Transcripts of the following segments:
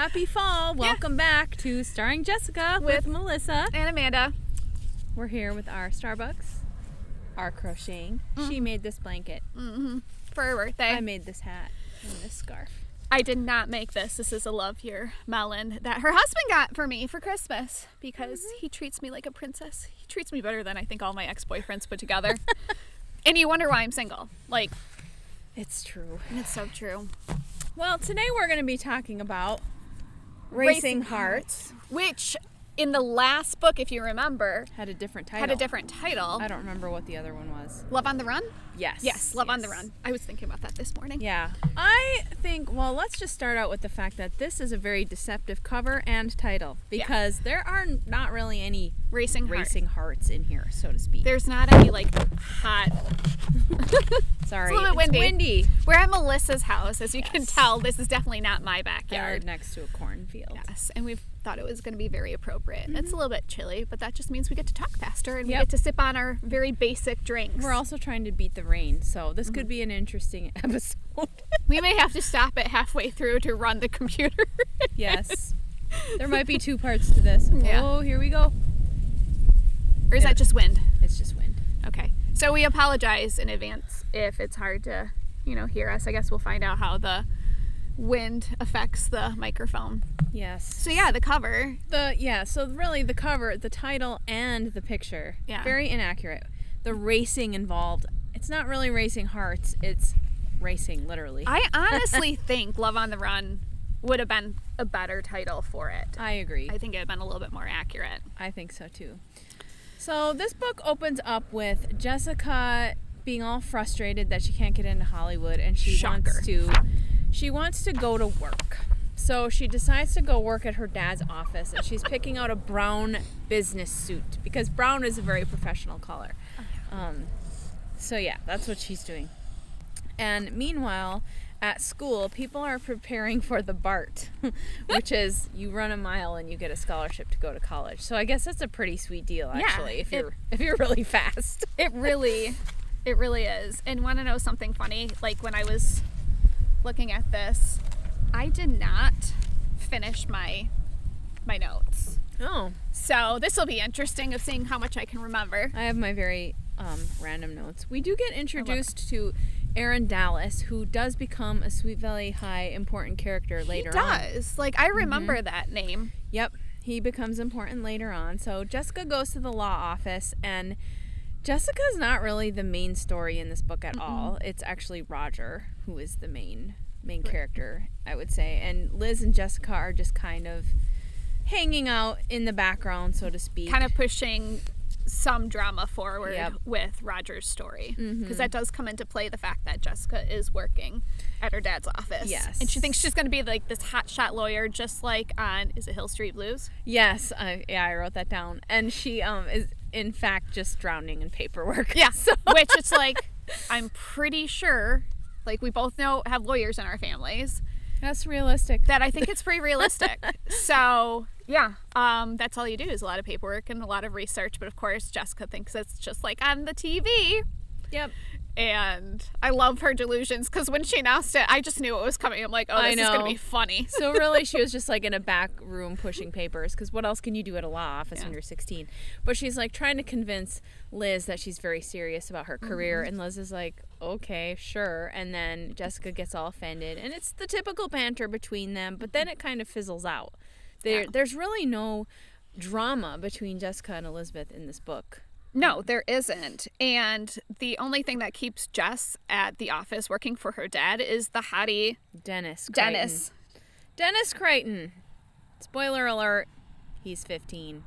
Happy fall. Welcome back to Starring Jessica with Melissa. And Amanda. We're here with our Starbucks, our crocheting. She made this blanket. For her birthday. I made this hat and this scarf. I did not make this. This is a Love Your Melon that her husband got for me for Christmas because he treats me like a princess. He treats me better than I think all my ex-boyfriends put together. And you wonder why I'm single. Like, it's true. It's so true. Well, today we're going to be talking about Racing Hearts, which in the last book, if you remember, had a different title. I don't remember what the other one was. Love on the Run? Yes. Love on the Run. I was thinking about that this morning. Yeah. I think, well, let's just start out with the fact that this is a very deceptive cover and title because there are not really any racing hearts in here, so to speak. There's not any, like, hot... Sorry. It's a little bit windy. We're at Melissa's house. As you can tell, this is definitely not my backyard. Next to a cornfield. Yes, and we've thought it was going to be very appropriate. It's a little bit chilly, but that just means we get to talk faster and we get to sip on our very basic drinks. We're also trying to beat the rain, so this could be an interesting episode. We may have to stop it halfway through to run the computer. Yes. There might be two parts to this. Yeah. Oh, here we go. Or is that just wind? It's just wind. Okay. So we apologize in advance if it's hard to, hear us. I guess we'll find out how the wind affects the microphone. Yes. So yeah, the cover. So really the cover, the title, and the picture. Yeah. Very inaccurate. The racing involved. It's not really Racing Hearts. It's racing, literally. I honestly think Love on the Run would have been a better title for it. I agree. I think it would have been a little bit more accurate. I think so too. So this book opens up with Jessica being all frustrated that she can't get into Hollywood, and she wants to go to work. So she decides to go work at her dad's office, and she's picking out a brown business suit because brown is a very professional color. So yeah, that's what she's doing. And meanwhile, at school, people are preparing for the BART, which is you run a mile and you get a scholarship to go to college. So I guess that's a pretty sweet deal, actually, if you're really fast. It really is. And want to know something funny? Like when I was looking at this, I did not finish my notes. Oh. So this will be interesting of seeing how much I can remember. I have my very random notes. We do get introduced to Aaron Dallas, who does become a Sweet Valley High important character later on. He does. Like, I remember that name. Yep. He becomes important later on. So Jessica goes to the law office, and Jessica's not really the main story in this book at all. It's actually Roger who is the main character, I would say. And Liz and Jessica are just kind of hanging out in the background, so to speak. Kind of pushing some drama forward with Roger's story. Because that does come into play, the fact that Jessica is working at her dad's office. Yes. And she thinks she's going to be like this hotshot lawyer, just like on, is it Hill Street Blues? Yes. I wrote that down. And she is, in fact, just drowning in paperwork. Yeah. So. Which it's like, I'm pretty sure, like we both have lawyers in our families. That's realistic. That I think it's pretty realistic. So, yeah, that's all you do is a lot of paperwork and a lot of research. But, of course, Jessica thinks it's just like on the TV. Yep. And I love her delusions because when she announced it, I just knew it was coming. I'm like, oh, this is going to be funny. So really, she was just like in a back room pushing papers because what else can you do at a law office when you're 16? But she's like trying to convince Liz that she's very serious about her career. And Liz is like, okay, sure. And then Jessica gets all offended. And it's the typical banter between them. But then it kind of fizzles out. There's really no drama between Jessica and Elizabeth in this book. No, there isn't. And the only thing that keeps Jess at the office working for her dad is the hottie Dennis Crichton. Spoiler alert, he's 15.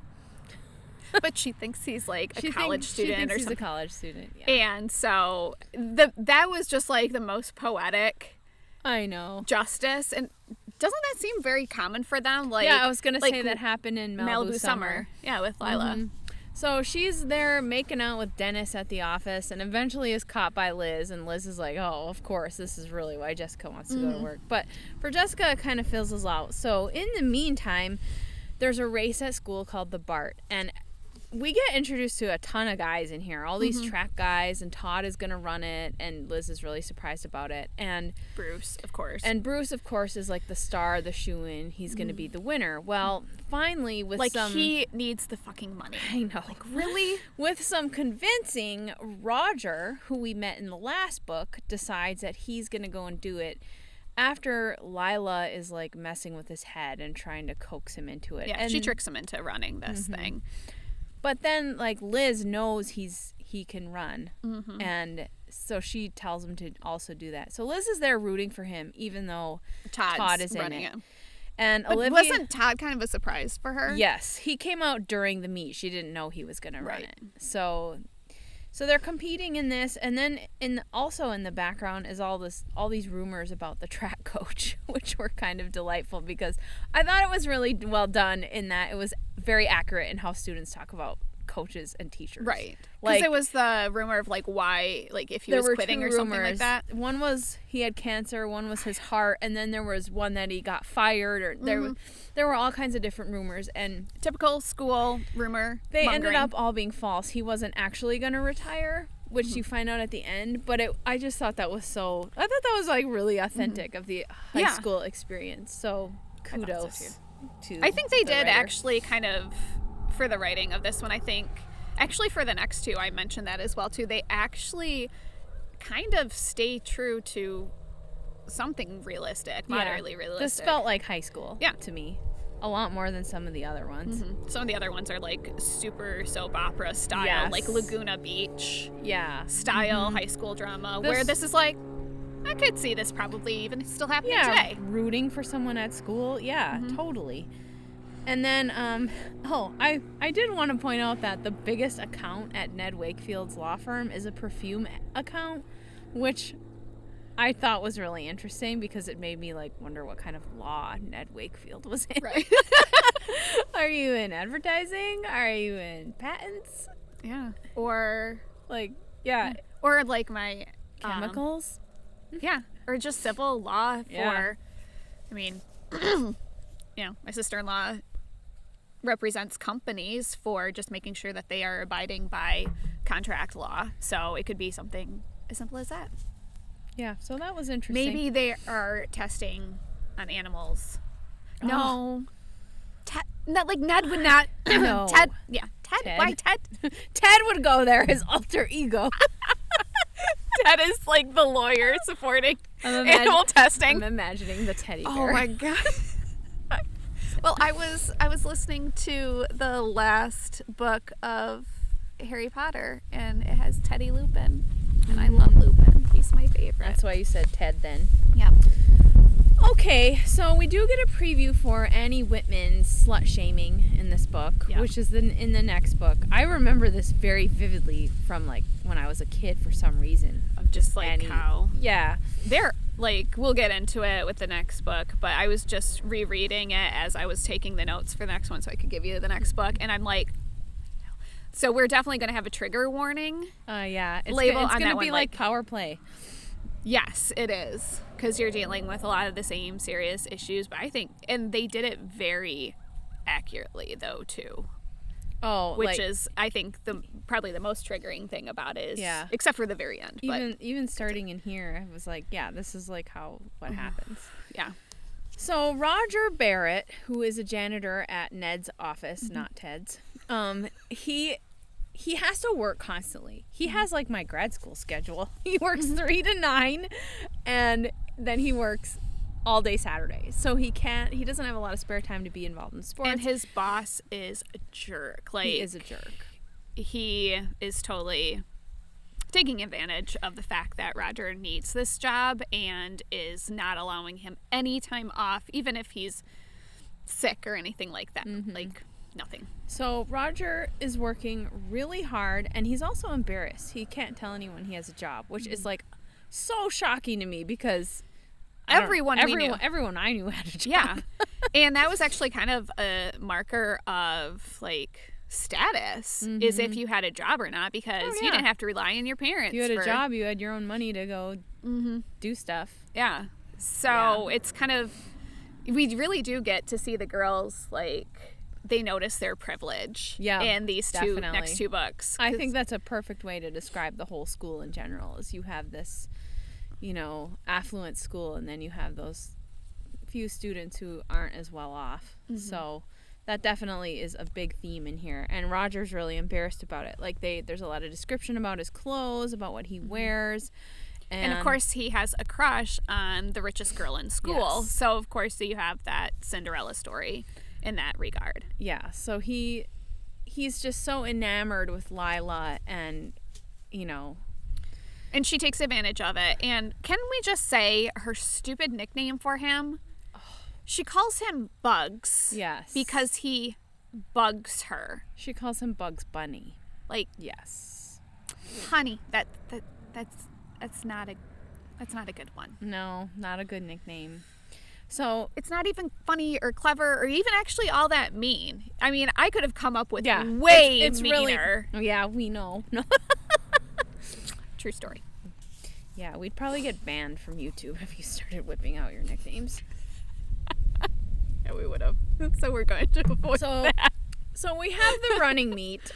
But she thinks he's like a college student. She thinks or he's something. A college student, yeah. And so that was just like the most poetic justice. And doesn't that seem very common for them? Like, yeah, I was going to say that happened in Malibu Summer. Yeah, with Lila. So she's there making out with Dennis at the office and eventually is caught by Liz. And Liz is like, oh, of course, this is really why Jessica wants to go to work. But for Jessica, it kind of fizzles out. So in the meantime, there's a race at school called the BART. And we get introduced to a ton of guys in here, all these track guys, and Todd is going to run it, and Liz is really surprised about it. And Bruce, of course. And Bruce, of course, is like the star, the shoo-in. He's going to be the winner. Well, finally, with he needs the fucking money. I know. Like, really? With some convincing, Roger, who we met in the last book, decides that he's going to go and do it after Lila is like messing with his head and trying to coax him into it. Yeah, she tricks him into running this thing. But then, like, Liz knows he can run, and so she tells him to also do that. So Liz is there rooting for him, even though Todd is in it. And Olivia, wasn't Todd kind of a surprise for her? Yes, he came out during the meet. She didn't know he was going to run it. So they're competing in this, and then also in the background is all these rumors about the track coach, which were kind of delightful because I thought it was really well done in that it was very accurate in how students talk about coaches and teachers. Right. Because it was the rumor of like why, like if he was quitting or something like that. One was he had cancer, one was his heart, and then there was one that he got fired, or there were all kinds of different rumors, and typical school rumor. They ended up all being false. He wasn't actually going to retire, which you find out at the end, but I just thought that was like really authentic of the high school experience. So kudos to I think they did writer. Actually kind of for the writing of this one. I think actually for the next two, I mentioned that as well too. They actually kind of stay true to something realistic, moderately realistic. This felt like high school to me. A lot more than some of the other ones. Some of the other ones are like super soap opera style, like Laguna Beach style high school drama, where this is like, I could see this probably even still happening today. Rooting for someone at school. Yeah, totally. And then, I did want to point out that the biggest account at Ned Wakefield's law firm is a perfume account, which I thought was really interesting because it made me like wonder what kind of law Ned Wakefield was in. Right. Are you in advertising? Are you in patents? Yeah. Or like, or like my chemicals. Or just civil law for, I mean, my sister-in-law represents companies for just making sure that they are abiding by contract law. So it could be something as simple as that. Yeah, so that was interesting. Maybe they are testing on animals. No. Like Ned would not. No. Ted. Yeah. Ted. Why Ted? Ted would go there, his alter ego. Ted is like the lawyer supporting animal testing. I'm imagining the teddy bear. Oh my god. Well, I was listening to the last book of Harry Potter, and it has Teddy Lupin, and I love Lupin. He's my favorite. That's why you said Ted then. Yeah. Okay, so we do get a preview for Annie Whitman's slut shaming in this book, which is in the next book. I remember this very vividly from like when I was a kid for some reason. Of just like Annie. how they're like, we'll get into it with the next book, but I was just rereading it as I was taking the notes for the next one so I could give you the next book, and I'm like, so we're definitely going to have a trigger warning. It's label it's on going that to be one, like power play. Yes, it is, because you're dealing with a lot of the same serious issues, but I think, and they did it very accurately though too. Oh, which is, I think, probably the most triggering thing about it is, except for the very end. Even starting in here, I was like, this is like what happens. Yeah. So Roger Barrett, who is a janitor at Ned's office, not Ted's, he has to work constantly. He has like my grad school schedule. He works 3 to 9, and then he works all day Saturdays. So he doesn't have a lot of spare time to be involved in sports. And his boss is a jerk. Like, he is a jerk. He is totally taking advantage of the fact that Roger needs this job and is not allowing him any time off, even if he's sick or anything like that. Like, nothing. So Roger is working really hard, and he's also embarrassed. He can't tell anyone he has a job, which is like so shocking to me because everyone I knew had a job. Yeah. And that was actually kind of a marker of like status, is if you had a job or not, because you didn't have to rely on your parents. If you had a job, you had your own money to go do stuff. Yeah. So it's kind of, we really do get to see the girls like they notice their privilege Yeah, in these next two books. I think that's a perfect way to describe the whole school in general, is you have this, affluent school, and then you have those few students who aren't as well off. So that definitely is a big theme in here, and Roger's really embarrassed about it. Like, there's a lot of description about his clothes, about what he wears. And of course, he has a crush on the richest girl in school. Yes. So, of course, you have that Cinderella story in that regard. Yeah, so he's just so enamored with Lila, and, And she takes advantage of it. And can we just say her stupid nickname for him? She calls him Bugs. Yes. Because he bugs her. She calls him Bugs Bunny. Like, yes. Honey, that's not a good one. No, not a good nickname. So it's not even funny or clever or even actually all that mean. I mean, I could have come up with it's meaner. Really, yeah, we know. True story. Yeah, we'd probably get banned from YouTube if you started whipping out your nicknames. Yeah, we would have. So we're going to avoid that. So we have the running meet.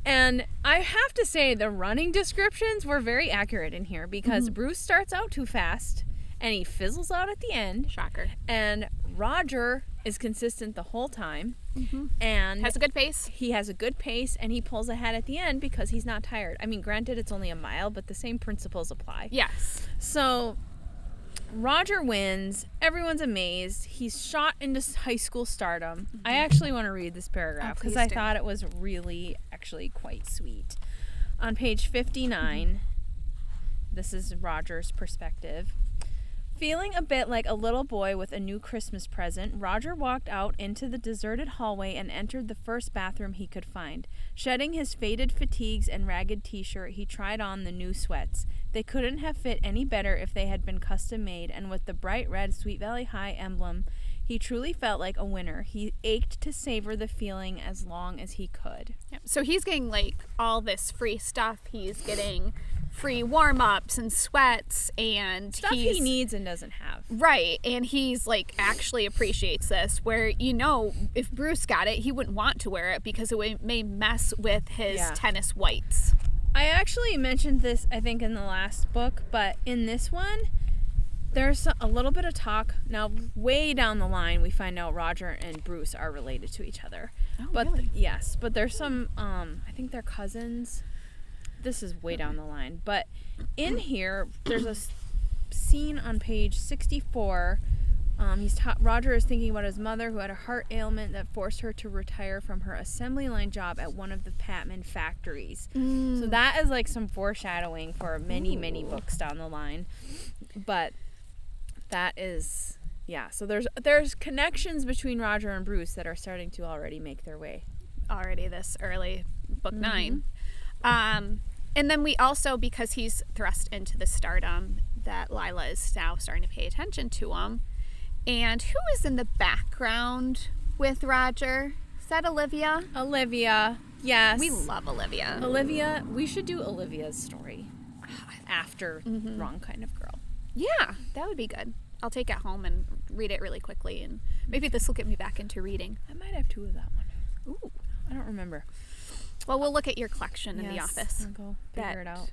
And I have to say, the running descriptions were very accurate in here, because Bruce starts out too fast and he fizzles out at the end. Shocker. And Roger is consistent the whole time. And has a good pace. He has a good pace, and he pulls ahead at the end because he's not tired. I mean, granted, it's only a mile, but the same principles apply. Yes. So Roger wins. Everyone's amazed. He's shot into high school stardom. I actually want to read this paragraph because I thought it was really actually quite sweet. On page 59, this is Roger's perspective. Feeling a bit like a little boy with a new Christmas present, Roger walked out into the deserted hallway and entered the first bathroom he could find. Shedding his faded fatigues and ragged t-shirt, he tried on the new sweats. They couldn't have fit any better if they had been custom made, and with the bright red Sweet Valley High emblem, he truly felt like a winner. He ached to savor the feeling as long as he could. Yep. So he's getting like all this free stuff. He's getting free warm-ups and sweats and stuff he needs and doesn't have. Right. And he's like actually appreciates this, where if Bruce got it, he wouldn't want to wear it because it may mess with his tennis whites. I actually mentioned this, I think, in the last book, but in this one, there's a little bit of talk. Now, way down the line, we find out Roger and Bruce are related to each other. Oh, but really? Yes, but there's some, I think they're cousins. This is way down the line. But in here, there's a scene on page 64. Roger is thinking about his mother, who had a heart ailment that forced her to retire from her assembly line job at one of the Patman factories. So that is like some foreshadowing for many books down the line. But that is, so there's connections between Roger and Bruce that are starting to already make their way. Already this early, book 9. And then we also, because he's thrust into the stardom, that Lila is now starting to pay attention to him. And who is in the background with Roger? Is that Olivia? Olivia, yes. We love Olivia. Olivia, we should do Olivia's story after Wrong Kind of Girl. Yeah, that would be good. I'll take it home and read it really quickly, and maybe this will get me back into reading. I might have 2 of that one. Ooh. I don't remember. Well, we'll look at your collection in the office. I'll go figure it out.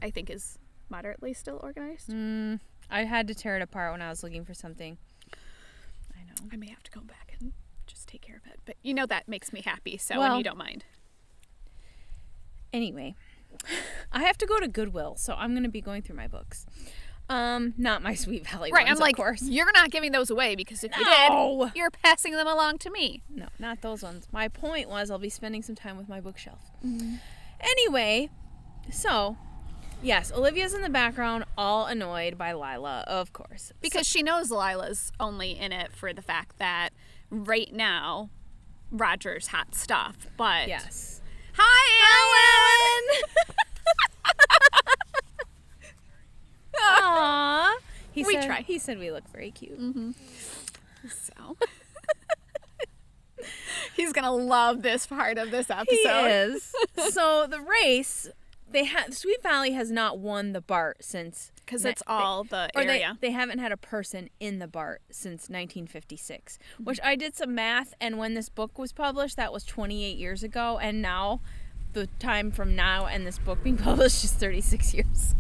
I think is moderately still organized. I had to tear it apart when I was looking for something. I know. I may have to go back and just take care of it. But that makes me happy, and you don't mind. Anyway, I have to go to Goodwill, so I'm going to be going through my books. Not my Sweet Valley ones, I'm like, of course. You're not giving those away, because if you did, you're passing them along to me. No, not those ones. My point was I'll be spending some time with my bookshelf. Anyway, so, yes, Olivia's in the background, all annoyed by Lila, of course. Because she knows Lila's only in it for the fact that right now, Roger's hot stuff, but... Yes. Hi, Ellen! Aww. Tried. He said we look very cute. So he's gonna love this part of this episode. He is. So the race, Sweet Valley has not won the Bart since because it's all the area. They haven't had a person in the BART since 1956, which I did some math, and when this book was published, that was 28 years ago, and now the time from now and this book being published is 36 years.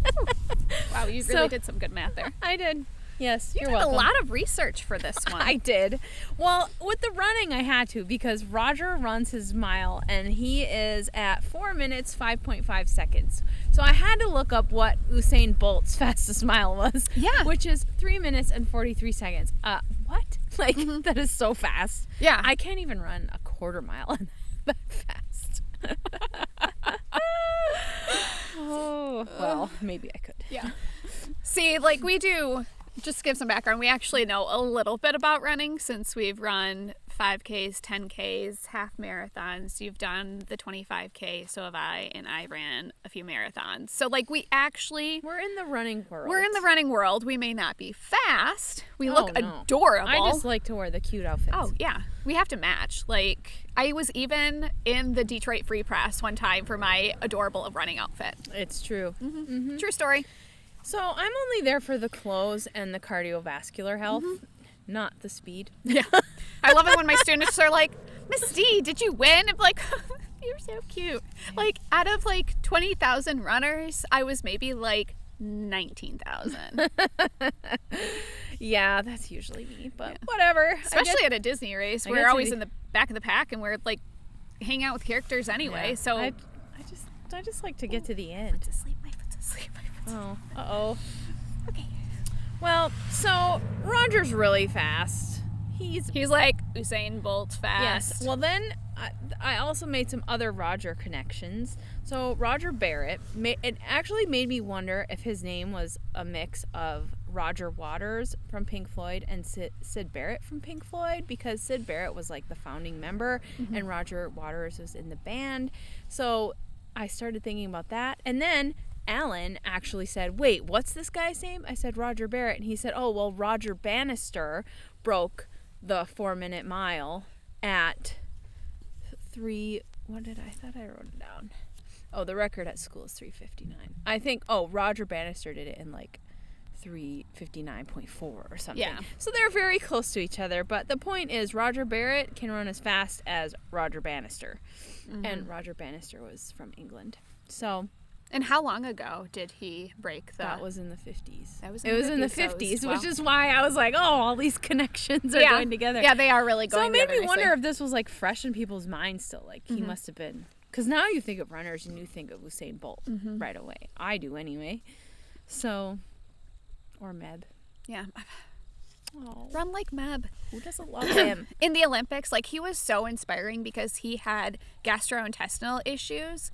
Wow, you really did some good math there. I did. Yes, you're welcome. welcome. A lot of research for this one. I did. Well, with the running, I had to, because Roger runs his mile, and he is at 4 minutes, 5.5 seconds. So I had to look up what Usain Bolt's fastest mile was. Yeah. Which is 3 minutes and 43 seconds. What? Like, that is so fast. Yeah. I can't even run a quarter mile that fast. Oh, well, maybe I could. Yeah. See, like, we do... Just to give some background, we actually know a little bit about running since we've run 5Ks, 10Ks, half marathons. You've done the 25K, so have I, and I ran a few marathons. So, like, we're in the running world. We're in the running world. We may not be fast. We look adorable. I just like to wear the cute outfits. Oh, yeah. We have to match. Like, I was even in the Detroit Free Press one time for my adorable running outfit. It's true. True story. So I'm only there for the clothes and the cardiovascular health, not the speed. Yeah. I love it when my students are like, Miss D, did you win? I'm like, you're so cute. Like, out of like 20,000 runners, I was maybe like 19,000. Yeah, that's usually me, but whatever. Especially at a Disney race, we're always in the back of the pack and we're like hang out with characters anyway. Yeah. So I just like to get to the end. My foot's asleep. Oh, uh-oh. Okay. Well, so Roger's really fast. He's like Usain Bolt fast. Yes. Well, then I also made some other Roger connections. So Roger Barrett, it actually made me wonder if his name was a mix of Roger Waters from Pink Floyd and Syd Barrett from Pink Floyd, because Syd Barrett was like the founding member and Roger Waters was in the band. So I started thinking about that. And then Alan actually said, wait, what's this guy's name? I said Roger Barrett, and he said, oh, well, Roger Bannister broke the 4-minute mile at what did I thought I wrote it down. Oh, the record at school is 3:59. I think, Roger Bannister did it in like 3:59.4 or something. Yeah. So they're very close to each other, but the point is Roger Barrett can run as fast as Roger Bannister. And Roger Bannister was from England. So... And how long ago did he break the... That was in the 50s. It was in the 50s, which is why I was like, all these connections are going together. Yeah, they are really going together. So it made me wonder if this was, like, fresh in people's minds still. Like, he must have been... Because now you think of runners and you think of Usain Bolt right away. I do anyway. So... Or Meb. Yeah. Oh. Run like Meb. Who doesn't love him? In the Olympics, like, he was so inspiring because he had gastrointestinal issues.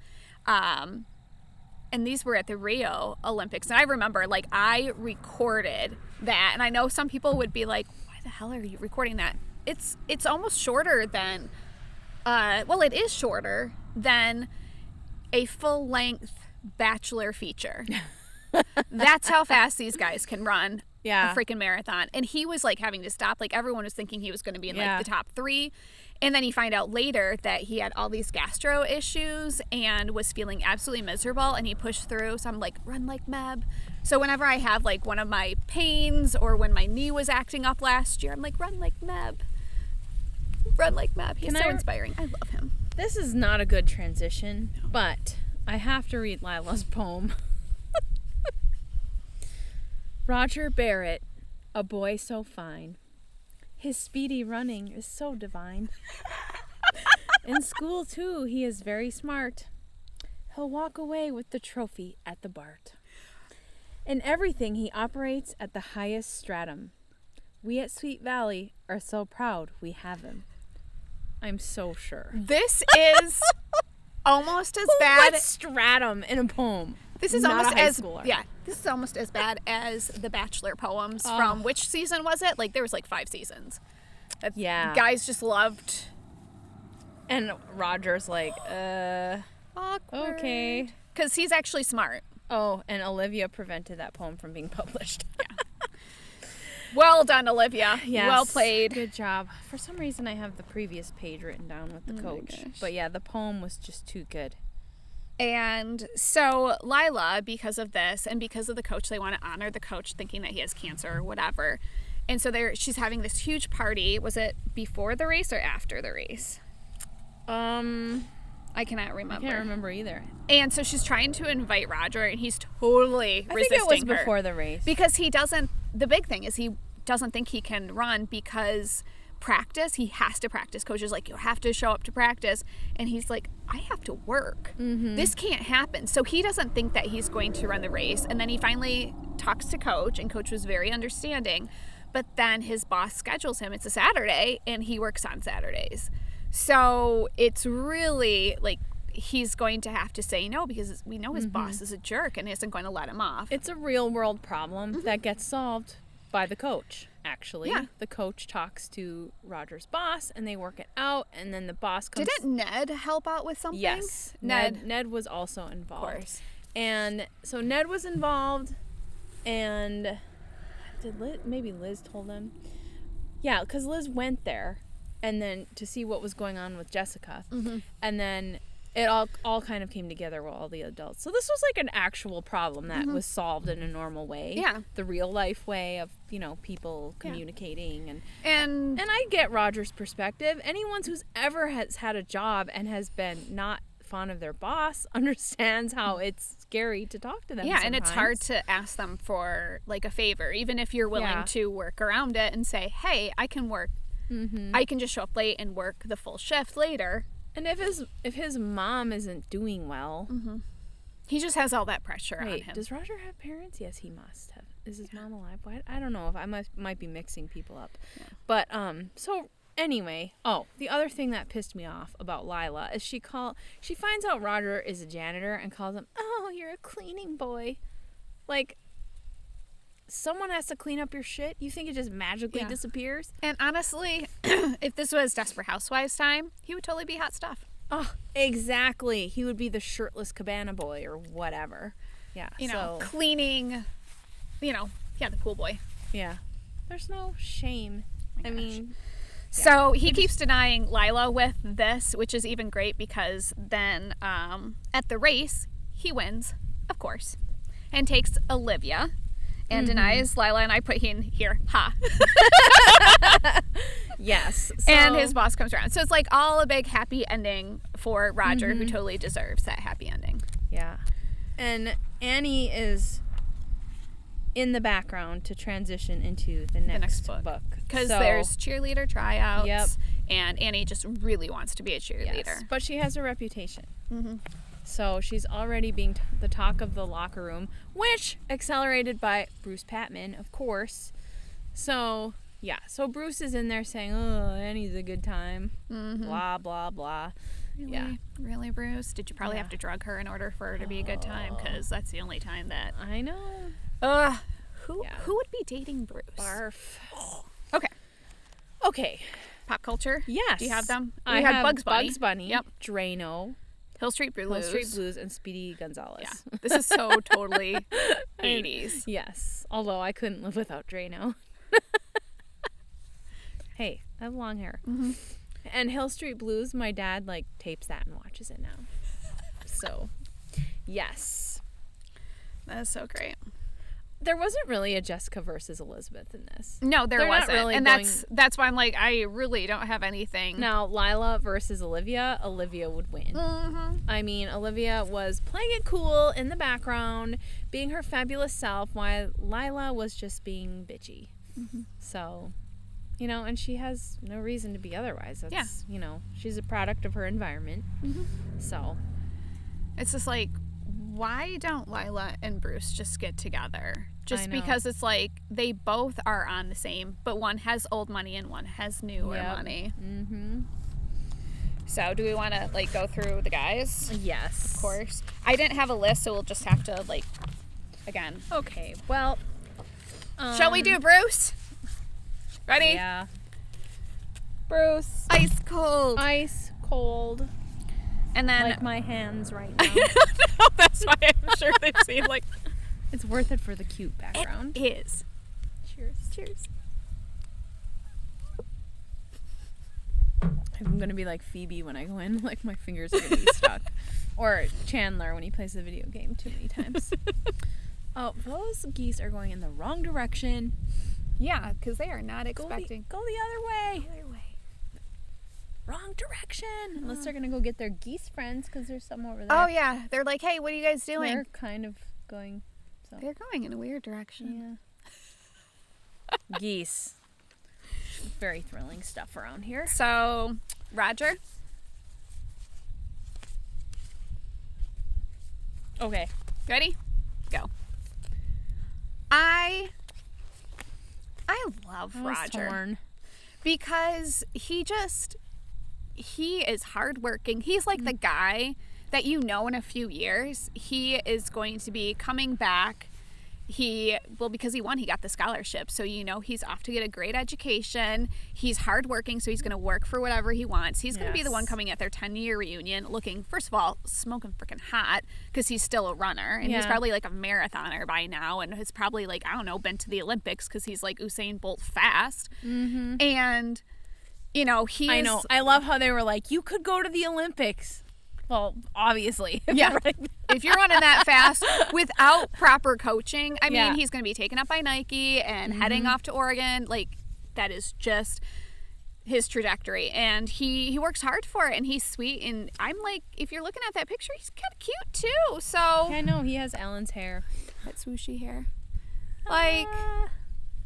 And these were at the Rio Olympics. And I remember, like, I recorded that. And I know some people would be like, why the hell are you recording that? It's almost shorter than, it is shorter than a full-length Bachelor feature. That's how fast these guys can run a freaking marathon. And he was, like, having to stop. Like, everyone was thinking he was going to be in, like, the top 3. And then you find out later that he had all these gastro issues and was feeling absolutely miserable, and he pushed through. So I'm like, run like Meb. So whenever I have like one of my pains or when my knee was acting up last year, I'm like, run like Meb. Run like Meb. He's so inspiring. I love him. This is not a good transition, but I have to read Lila's poem. Roger Barrett, a boy so fine. His speedy running is so divine. In school, too, he is very smart. He'll walk away with the trophy at the BART. In everything, he operates at the highest stratum. We at Sweet Valley are so proud we have him. I'm so sure. This is almost as bad. What stratum in a poem? This is Not almost a high as schooler. This is almost as bad as the Bachelor poems from which season was it? Like there was like 5 seasons. Guys just loved. And Roger's like, Awkward. Okay. Because he's actually smart. Oh, and Olivia prevented that poem from being published. Well done, Olivia. Yes. Well played. Good job. For some reason, I have the previous page written down with the coach. But yeah, the poem was just too good. And so Lila, because of this and because of the coach, they want to honor the coach thinking that he has cancer or whatever. And so she's having this huge party. Was it before the race or after the race? I cannot remember. I can't remember either. And so she's trying to invite Roger, and he's totally resisting her. I think it was before the race. Because the big thing is he doesn't think he can run because he has to practice. Coach is like, you have to show up to practice. And he's like, I have to work. Mm-hmm. This can't happen. So he doesn't think that he's going to run the race. And then he finally talks to Coach, and Coach was very understanding. But then his boss schedules him. It's a Saturday, and he works on Saturdays. So it's really like he's going to have to say no because we know his boss is a jerk and isn't going to let him off. It's a real world problem that gets solved by the coach, actually. Yeah. The coach talks to Roger's boss, and they work it out, and then the boss comes... Didn't Ned help out with something? Yes. Ned was also involved. Of course. And so Ned was involved, and maybe Liz told him? Yeah, because Liz went there, and then to see what was going on with Jessica. Mm-hmm. And then it all kind of came together with all the adults. So this was like an actual problem that was solved in a normal way. Yeah. The real life way of, people communicating. And I get Roger's perspective. Anyone who's ever has had a job and has been not fond of their boss understands how it's scary to talk to them sometimes. And it's hard to ask them for like a favor, even if you're willing to work around it and say, hey, I can work. Mm-hmm. I can just show up late and work the full shift later. And if his mom isn't doing well, he just has all that pressure on him. Does Roger have parents? Yes, he must have. Is his mom alive? I don't know if I might be mixing people up. Yeah. But so anyway, the other thing that pissed me off about Lila is she finds out Roger is a janitor and calls him, "Oh, you're a cleaning boy." Like, someone has to clean up your shit? You think it just magically disappears? And honestly, if this was Desperate Housewives time, he would totally be hot stuff. Oh, exactly. He would be the shirtless cabana boy or whatever. Yeah. Cleaning, the pool boy. Yeah. There's no shame. I mean... So he keeps denying Lila with this, which is even great because then at the race, he wins, of course, and takes Olivia. And denies Lila, and I put in here, ha. Yes. And his boss comes around. So it's like all a big happy ending for Roger, who totally deserves that happy ending. Yeah. And Annie is in the background to transition into the next book. Because there's cheerleader tryouts, and Annie just really wants to be a cheerleader. Yes, but she has a reputation. Mm-hmm. So she's already being the talk of the locker room, which accelerated by Bruce Patman, of course. So, so Bruce is in there saying, "Oh, Annie's a good time," blah, blah, blah. Really? Yeah. Really, Bruce? Did you probably have to drug her in order for her to be a good time? Because that's the only time that... I know. Who would be dating Bruce? Barf. Okay. Pop culture? Yes. Do you have them? I have Bugs Bunny. Yep. Drano. Hill Street Blues, and Speedy Gonzales. Yeah, this is so totally 80s. Yes, although I couldn't live without Drano. Hey, I have long hair. Mm-hmm. And Hill Street Blues, my dad tapes that and watches it now. So, yes. That is so great. There wasn't really a Jessica versus Elizabeth in this. No, there wasn't. Really, and that's why I'm like, I really don't have anything. Now, Lila versus Olivia would win. Mm-hmm. I mean, Olivia was playing it cool in the background, being her fabulous self, while Lila was just being bitchy. Mm-hmm. So, and she has no reason to be otherwise. That's, she's a product of her environment. Mm-hmm. So. It's just like, why don't Lila and Bruce just get together? Just because it's like they both are on the same, but one has old money and one has newer money. Mm-hmm. So do we want to go through the guys? Yes. Of course. I didn't have a list, so we'll just have to again. Okay, well. Shall we do Bruce? Ready? Yeah. Bruce. Ice cold. Ice cold. And then my hands right now. No, that's why I'm sure they seem like it's worth it for the cute background. It is. Cheers. Cheers. I'm going to be like Phoebe when I go in. Like, my fingers are going to be stuck. Or Chandler when he plays the video game too many times. Oh, those geese are going in the wrong direction. Yeah, because they are not expecting. Go the other way. Wrong direction. Unless they're going to go get their geese friends because there's some over there. Oh, yeah. They're like, hey, what are you guys doing? They're kind of going. So. They're going in a weird direction. Yeah. Geese. Very thrilling stuff around here. So, Roger. Okay. Ready? Go. I love Roger. Torn. Because he is hardworking. He's like the guy that you know in a few years, he is going to be coming back. Because he won, he got the scholarship. So, he's off to get a great education. He's hardworking, so he's going to work for whatever he wants. He's going to be the one coming at their 10-year reunion looking, first of all, smoking freaking hot because he's still a runner. And he's probably like a marathoner by now and has probably been to the Olympics because he's like Usain Bolt fast. Mm-hmm. And, I know. I love how they were like, you could go to the Olympics. Well, obviously. Yeah. If you're running that fast without proper coaching, I mean, he's going to be taken up by Nike and heading off to Oregon. Like, that is just his trajectory. And he works hard for it, and he's sweet. And I'm like, if you're looking at that picture, he's kind of cute, too. So I know. He has Ellen's hair. That swooshy hair.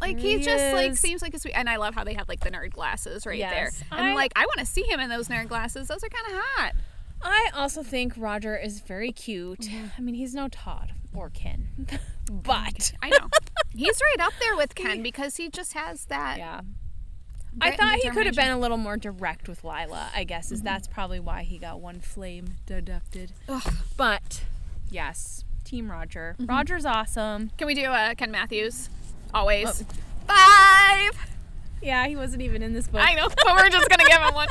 He just, seems like a sweet... And I love how they have, the nerd glasses right there. And, I want to see him in those nerd glasses. Those are kind of hot. I also think Roger is very cute. Mm-hmm. I mean, he's no Todd or Ken, but... I know. He's right up there with Ken because he just has that... Yeah. I thought he could have been a little more direct with Lila, I guess, that's probably why he got one flame deducted. Ugh. But, yes, Team Roger. Mm-hmm. Roger's awesome. Can we do Ken Matthews? Always. 5! Yeah, he wasn't even in this book. I know, but we're just going to give him one.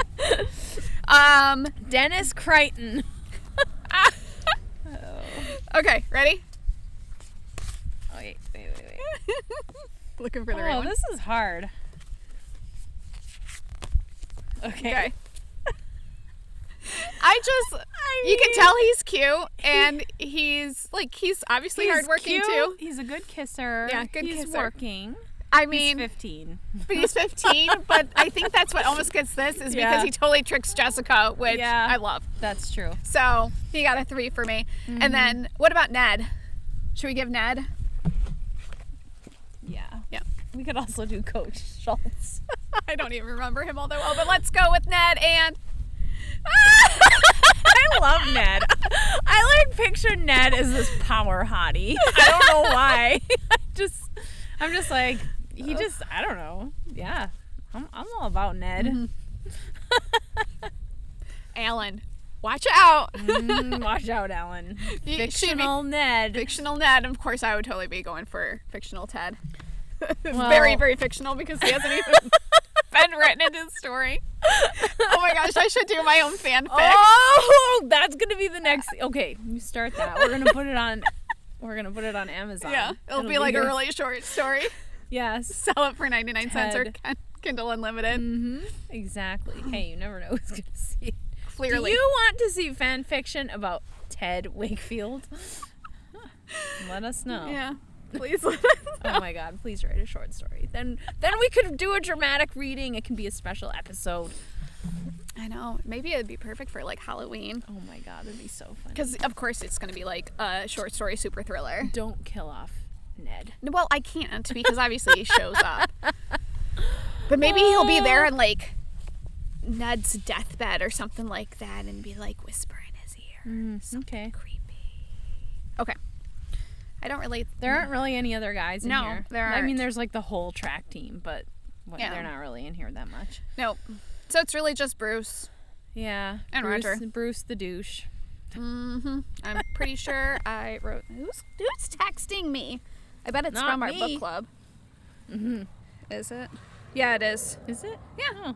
Dennis Crichton. Okay, ready? Oh, wait. Looking for the right one. Oh, this is hard. Okay. You can tell he's cute, and he's obviously hardworking too. He's a good kisser. Yeah, good kisser. He's working. I mean, he's 15. But he's 15, but I think that's what almost gets this is because he totally tricks Jessica, which I love. That's true. So he got a 3 for me. Mm-hmm. And then what about Ned? Should we give Ned? Yeah. Yeah. We could also do Coach Schultz. I don't even remember him all that well, but let's go with Ned and... I love Ned. I picture Ned as this power hottie. I don't know why. I'm just like... I don't know. Yeah. I'm all about Ned. Mm-hmm. Alan. Watch out. Watch out, Alan. Fictional Ned. Fictional Ned. Of course, I would totally be going for fictional Ted. Well, very, very fictional because he hasn't even been written in his story. Oh my gosh, I should do my own fanfic. Oh, that's going to be the next... Okay, you start that. We're going to put it on Amazon. Yeah. It'll be like a really short story. Yes. Sell it for 99 cents or Kindle Unlimited. Mm-hmm. Exactly. Hey, you never know who's going to see it. Clearly. Do you want to see fan fiction about Ted Wakefield? Let us know. Yeah. Please let us know. Oh my God, please write a short story. Then we could do a dramatic reading. It can be a special episode. I know. Maybe it'd be perfect for Halloween. Oh my God, it'd be so fun. Because of course it's going to be a short story super thriller. Don't kill off Ned. Well, I can't because obviously he shows up. But maybe he'll be there in Ned's deathbed or something like that and be whisper in his ear. Something creepy. Okay. There aren't really any other guys in here. No, there aren't. I mean, there's the whole track team, but they're not really in here that much. Nope. So it's really just Bruce. Yeah. And Roger. Bruce the douche. Mm-hmm. I'm pretty sure I wrote... Who's texting me? I bet it's from our book club. Mm-hmm. Is it? Yeah, it is. Is it? Yeah. Oh.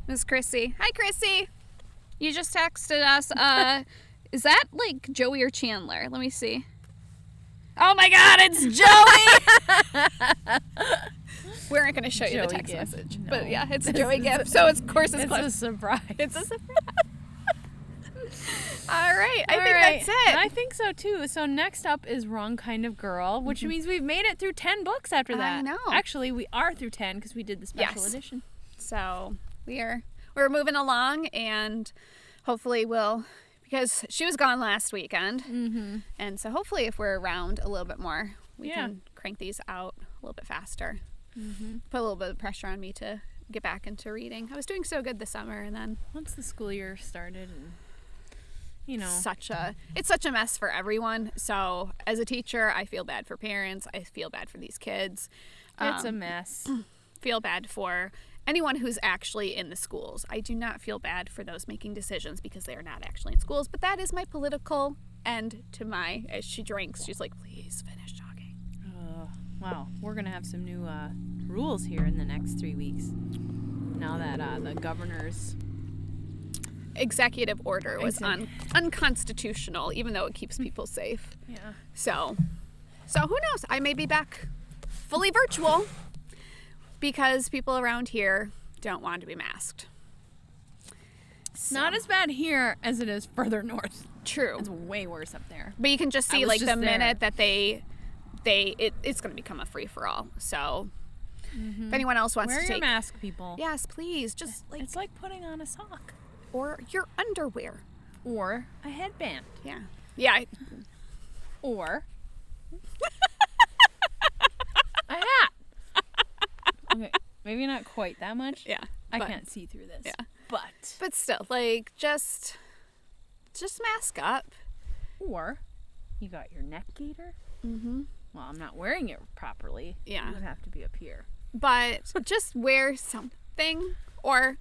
Miss Chrissy. Hi, Chrissy. You just texted us. Is that Joey or Chandler? Let me see. Oh my God, it's Joey! We aren't going to show you the Joey text gift. message. No. But yeah, it's a Joey gift. So of course it's a surprise. It's a surprise. All right. I think that's it. I think so too. So next up is Wrong Kind of Girl, which means we've made it through 10 books after that. I know. Actually, we are through 10 because we did the special edition. So we're moving along, and hopefully because she was gone last weekend. Mm-hmm. And so hopefully if we're around a little bit more, we can crank these out a little bit faster. Mm-hmm. Put a little bit of pressure on me to get back into reading. I was doing so good this summer, and then once the school year started, and it's such a mess for everyone. So as a teacher, I feel bad for parents. I feel bad for these kids. It's a mess. Feel bad for anyone who's actually in the schools. I do not feel bad for those making decisions because they are not actually in schools, but that is my political end to as she drinks, she's like, please finish talking. Wow, we're going to have some new rules here in the next 3 weeks. Now that the governor's executive order was unconstitutional, even though it keeps people safe. Yeah. So who knows? I may be back fully virtual because people around here don't want to be masked. So. Not as bad here as it is further north. True. It's way worse up there. But you can just see the minute that it's going to become a free-for-all. So if anyone else wants to take... Wear your mask, people. Yes, please. Just it's like putting on a sock. Or your underwear. Or a headband. Yeah. Yeah. Or a hat. Okay, maybe not quite that much. Yeah. I can't see through this. Yeah. But still, just mask up. Or you got your neck gaiter. Mm-hmm. Well, I'm not wearing it properly. Yeah. It would have to be up here. But just wear something, or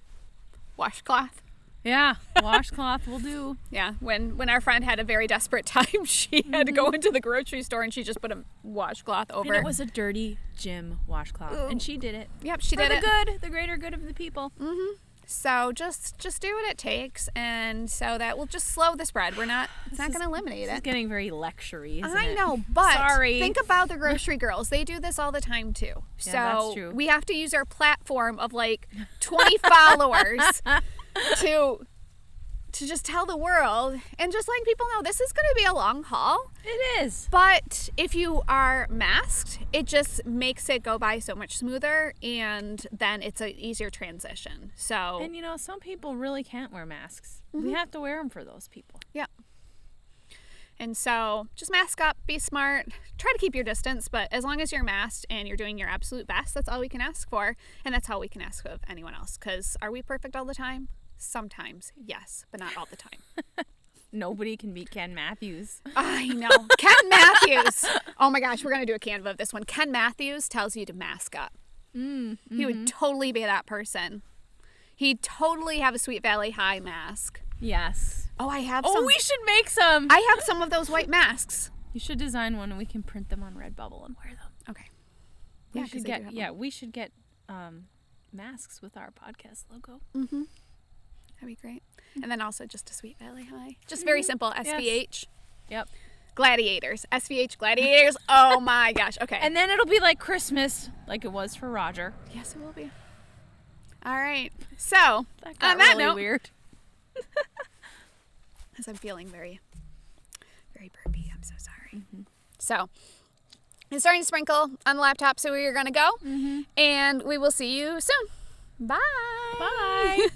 washcloth. Yeah, washcloth will do. Yeah, when our friend had a very desperate time, she had to go into the grocery store and she just put a washcloth over. And it was a dirty gym washcloth. Ooh. And she did it. Yep, she did it. For the greater good of the people. Mm-hmm. So just do what it takes, and so that will just slow the spread. It's not going to eliminate it. It's getting very lecture-y, isn't I it? know, but Sorry. Think about the grocery girls. They do this all the time too. Yeah, so that's true. We have to use our platform of 20 followers to just tell the world and just letting people know this is going to be a long haul. It is. But if you are masked, it just makes it go by so much smoother, and then it's an easier transition. So. And some people really can't wear masks. Mm-hmm. We have to wear them for those people. Yeah. And so just mask up, be smart, try to keep your distance, but as long as you're masked and you're doing your absolute best, that's all we can ask for. And that's all we can ask of anyone else. Because are we perfect all the time? Sometimes, yes, but not all the time. Nobody can beat Ken Matthews. I know. Ken Matthews. Oh my gosh, we're going to do a Canva of this one. Ken Matthews tells you to mask up. Mm-hmm. He would totally be that person. He'd totally have a Sweet Valley High mask. Yes. Oh, I have some. Oh, we should make some. I have some of those white masks. You should design one and we can print them on Redbubble and wear them. Okay. We should get masks with our podcast logo. Mm-hmm. That'd be great. And then also just a Sweet Valley High. Just very simple. SVH. Yes. Yep. Gladiators. SVH Gladiators. Oh my gosh. Okay. And then it'll be like Christmas, like it was for Roger. Yes, it will be. All right. So, that got on that really note, weird. As I'm feeling very, very burpy. I'm so sorry. Mm-hmm. So, it's starting to sprinkle on the laptop, so we're going to go. Mm-hmm. And we will see you soon. Bye. Bye.